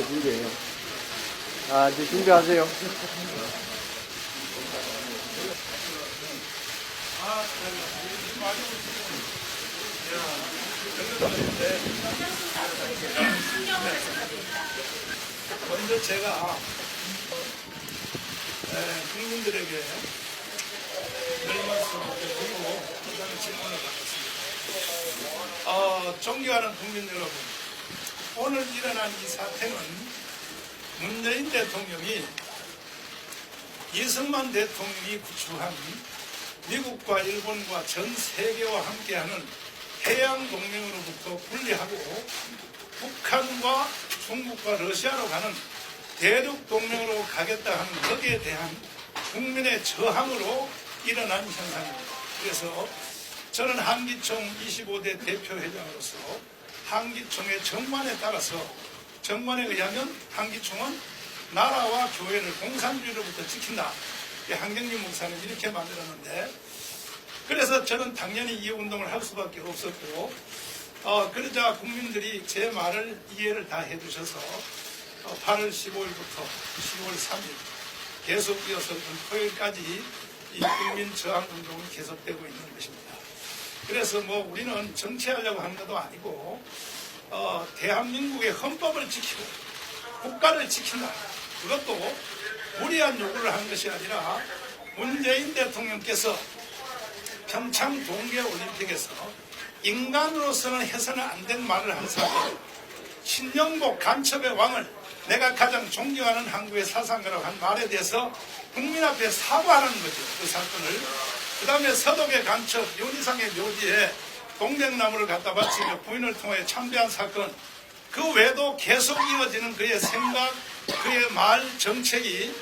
지금부터 준비해요. 이제 준비하세요. 먼저 제가 국민들에게 늘 말씀을 드리고 그다음에 질문을 받겠습니다. 존경하는 국민 여러분, 오늘 일어난 이 사태는 문재인 대통령이 이승만 대통령이 구축한 미국과 일본과 전 세계와 함께하는 해양동맹으로부터 분리하고 북한과 중국과 러시아로 가는 대륙동맹으로 가겠다 하는 거기에 대한 국민의 저항으로 일어난 현상입니다. 그래서 저는 한기총 25대 대표회장으로서 한기총의 정관에 따라서, 정관에 의하면 한기총은 나라와 교회를 공산주의로부터 지킨다. 한경림 목사는 이렇게 만들었는데, 그래서 저는 당연히 이 운동을 할 수밖에 없었고, 그러자 국민들이 제 말을 이해를 다 해주셔서 8월 15일부터 10월 3일 계속 이어서 토요일까지 이 국민 저항 운동이 계속되고 있는 것입니다. 그래서 우리는 정치하려고 하는 것도 아니고 대한민국의 헌법을 지키고 국가를 지킨다. 그것도 무리한 요구를 한 것이 아니라 문재인 대통령께서 평창 동계올림픽에서 인간으로서는 해서는 안 된 말을 한 사람, 신영복 간첩의 왕을 내가 가장 존경하는 한국의 사상가라고 한 말에 대해서 국민 앞에 사과하는 거죠. 그 사건을. 그 다음에 서독의 간첩 윤희상의 묘지에 동백나무를 갖다 바치며 부인을 통해 참배한 사건, 그 외에도 계속 이어지는 그의 생각, 그의 말, 정책이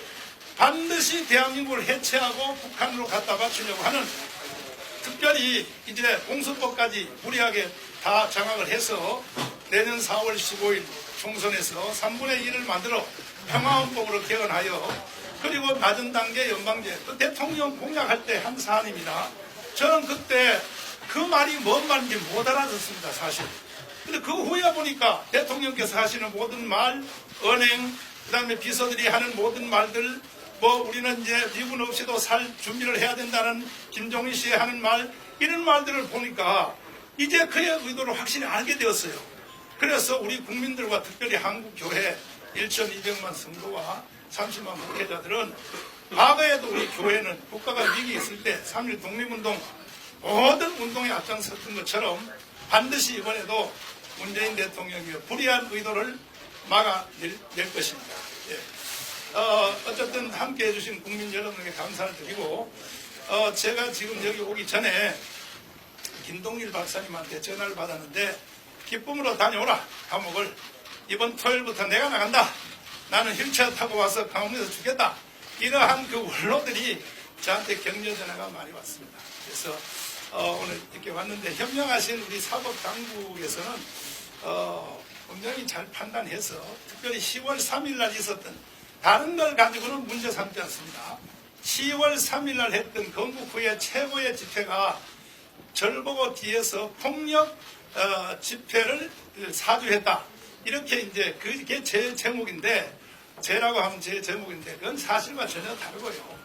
반드시 대한민국을 해체하고 북한으로 갖다 바치려고 하는, 특별히 이제 공수법까지 무리하게 다 장악을 해서 내년 4월 15일 총선에서 3분의 1을 만들어 평화헌법으로 개헌하여, 그리고 낮은 단계 연방제, 또 대통령 공약할 때 한 사안입니다. 저는 그때 그 말이 뭔 말인지 못 알아듣습니다, 사실. 근데 그 후에 보니까 대통령께서 하시는 모든 말, 언행, 그 다음에 비서들이 하는 모든 말들, 우리는 이제 미군 없이도 살 준비를 해야 된다는 김종인 씨의 하는 말, 이런 말들을 보니까 이제 그의 의도를 확실히 알게 되었어요. 그래서 우리 국민들과 특별히 한국교회 1,200만 성도와 30만 목회자들은 과거에도 우리 교회는 국가가 위기 있을 때 3.1 독립운동 모든 운동에 앞장섰던 것처럼 반드시 이번에도 문재인 대통령의 불의한 의도를 막아낼 것입니다. 예. 어쨌든 함께 해주신 국민 여러분에게 감사를 드리고, 제가 지금 여기 오기 전에 김동일 박사님한테 전화를 받았는데, 기쁨으로 다녀오라, 감옥을. 이번 토요일부터 내가 나간다. 나는 휠체어 타고 와서 감옥에서 죽겠다. 이러한 그 원로들이 저한테 격려 전화가 많이 왔습니다. 그래서 오늘 이렇게 왔는데, 현명하신 우리 사법당국에서는 분명히 잘 판단해서 특별히 10월 3일 날 있었던 다른 걸 가지고는 문제 삼지 않습니다. 10월 3일 날 했던 건국 후에 최고의 집회가 절 보고 뒤에서 폭력 집회를 사주했다. 이렇게 이제 그게 제 제목인데, 제라고 하면 제 제목인데, 그건 사실과 전혀 다르고요.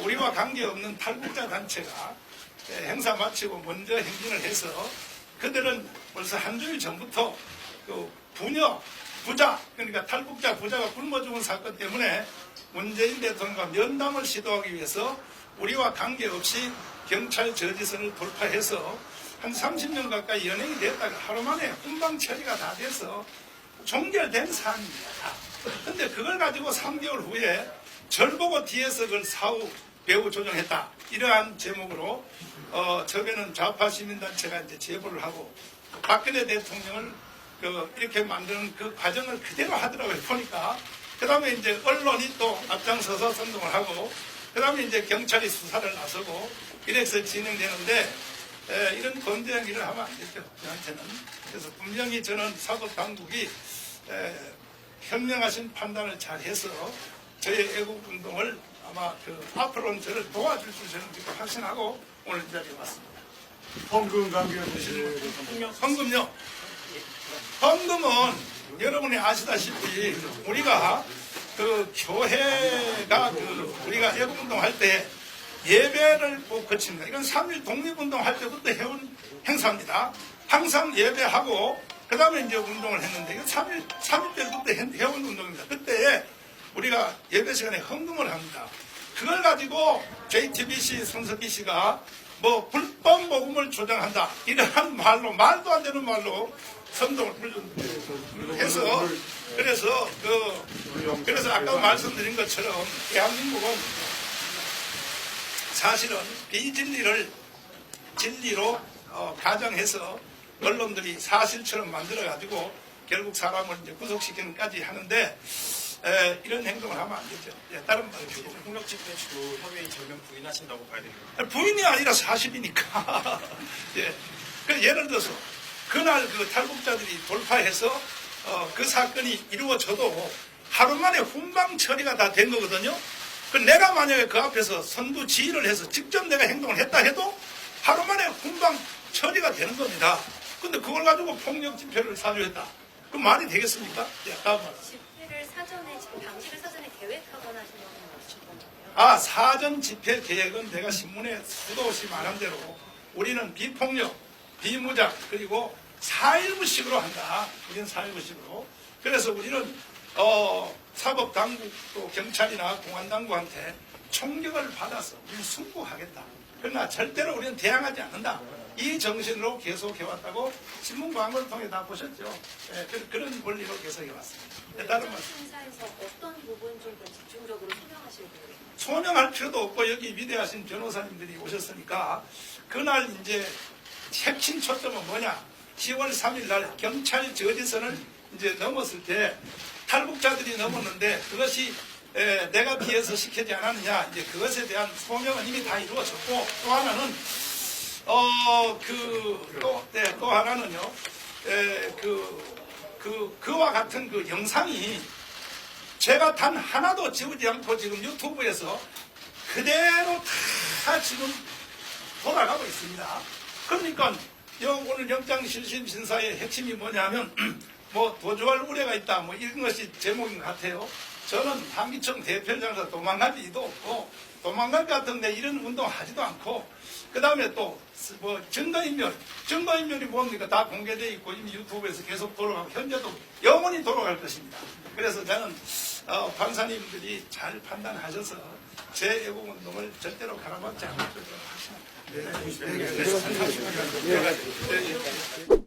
우리와 관계없는 탈북자 단체가 행사 마치고 먼저 행진을 해서 그들은 벌써 한 주일 전부터 그 부자, 그러니까 탈북자 부자가 굶어 죽은 사건 때문에 문재인 대통령과 면담을 시도하기 위해서 우리와 관계없이 경찰 저지선을 돌파해서 한 30년 가까이 연행이 됐다가 하루 만에 훈방 처리가 다 돼서 종결된 사안입니다. 근데 그걸 가지고 3개월 후에 절 보고 뒤에서 그걸 사후 배후 조정했다. 이러한 제목으로 저변은 좌파 시민단체가 이제 제보를 하고 박근혜 대통령을 이렇게 만드는 그 과정을 그대로 하더라고요. 보니까. 그 다음에 이제 언론이 또 앞장서서 선동을 하고, 그 다음에 이제 경찰이 수사를 나서고, 이래서 진행되는데, 이런 건대한 일을 하면 안 되죠. 저한테는. 그래서 분명히 저는 사법당국이 현명하신 판단을 잘 해서 저의 애국운동을 아마 앞으로는 저를 도와줄 줄 저는 확신하고 오늘 이 자리에 왔습니다. 헌금 관계에 대해서 헌금요? 헌금은 여러분이 아시다시피 우리가 그 교회가 우리가 애국운동 할 때 예배를 꼭 거칩니다. 이건 3.1 독립운동 할 때부터 해온 행사입니다. 항상 예배하고 그 다음에 이제 운동을 했는데 이건 3.1 때부터 해온 운동입니다. 그때 우리가 예배 시간에 헌금을 합니다. 그걸 가지고 JTBC 손석희 씨가 뭐 불법 모금을 조장한다 이러한 말로 말도 안 되는 말로 선동을 해서 그래서 아까 말씀드린 것처럼 대한민국은 사실은 비진리를 진리로 가정해서 언론들이 사실처럼 만들어 가지고 결국 사람을 이제 구속시키는까지 하는데 이런 행동을 하면 안 되죠. 다른 말로 폭력 집회 주도 혐의 전면 부인하신다고 봐야 됩니다. 부인이 아니라 사실이니까. 예. 예를 들어서 그날 그 탈북자들이 돌파해서 그 사건이 이루어져도 하루 만에 훈방 처리가 다 된 거거든요. 내가 만약에 그 앞에서 선두 지휘를 해서 직접 내가 행동을 했다 해도 하루 만에 훈방 처리가 되는 겁니다. 근데 그걸 가지고 폭력 집회를 사주했다. 그 말이 되겠습니까? 예, 다음 말. 집회를 사전에 방식을 사전에 계획하거나 하신 건가요? 아, 사전 집회 계획은 내가 신문에 수도 없이 말한 대로 우리는 비폭력, 비무장, 그리고 4.19식으로 한다. 우리는 4.19식으로. 그래서 우리는 사법당국 또 경찰이나 공안당국한테 총격을 받아서 우리는 승부하겠다. 그러나 절대로 우리는 대항하지 않는다. 이 정신으로 계속 해왔다고 신문 광고를 통해 다 보셨죠. 예, 그런 원리로 계속 해왔습니다. 예, 다른 말씀. 심사에서 어떤 부분 좀 집중적으로 소명하실 거예요? 소명할 필요도 없고 여기 위대하신 변호사님들이 오셨으니까 그날 이제 핵심 초점은 뭐냐? 10월 3일 날 경찰 저지선을 이제 넘었을 때 탈북자들이 넘었는데 그것이 내가 비해서 시키지 않았느냐? 이제 그것에 대한 소명은 이미 다 이루어졌고 또 하나는 또 하나는요. 그와 같은 그 영상이 제가 단 하나도 지우지 않고 지금 유튜브에서 그대로 다 지금 돌아가고 있습니다. 그러니까 오늘 영장실심심사의 핵심이 뭐냐면 뭐 도주할 우려가 있다 뭐 이런 것이 제목인 것 같아요. 저는 한기총 대표장에서 도망갈 일도 없고 도망갈 것 같은데 이런 운동 하지도 않고 그 다음에 또 뭐 증거인멸이 뭡니까? 다 공개되어 있고 이미 유튜브에서 계속 돌아가고 현재도 영원히 돌아갈 것입니다. 그래서 저는 판사님들이 잘 판단하셔서 제 애국운동을 절대로 가라앉지 않을 거라고 하십니다. 네.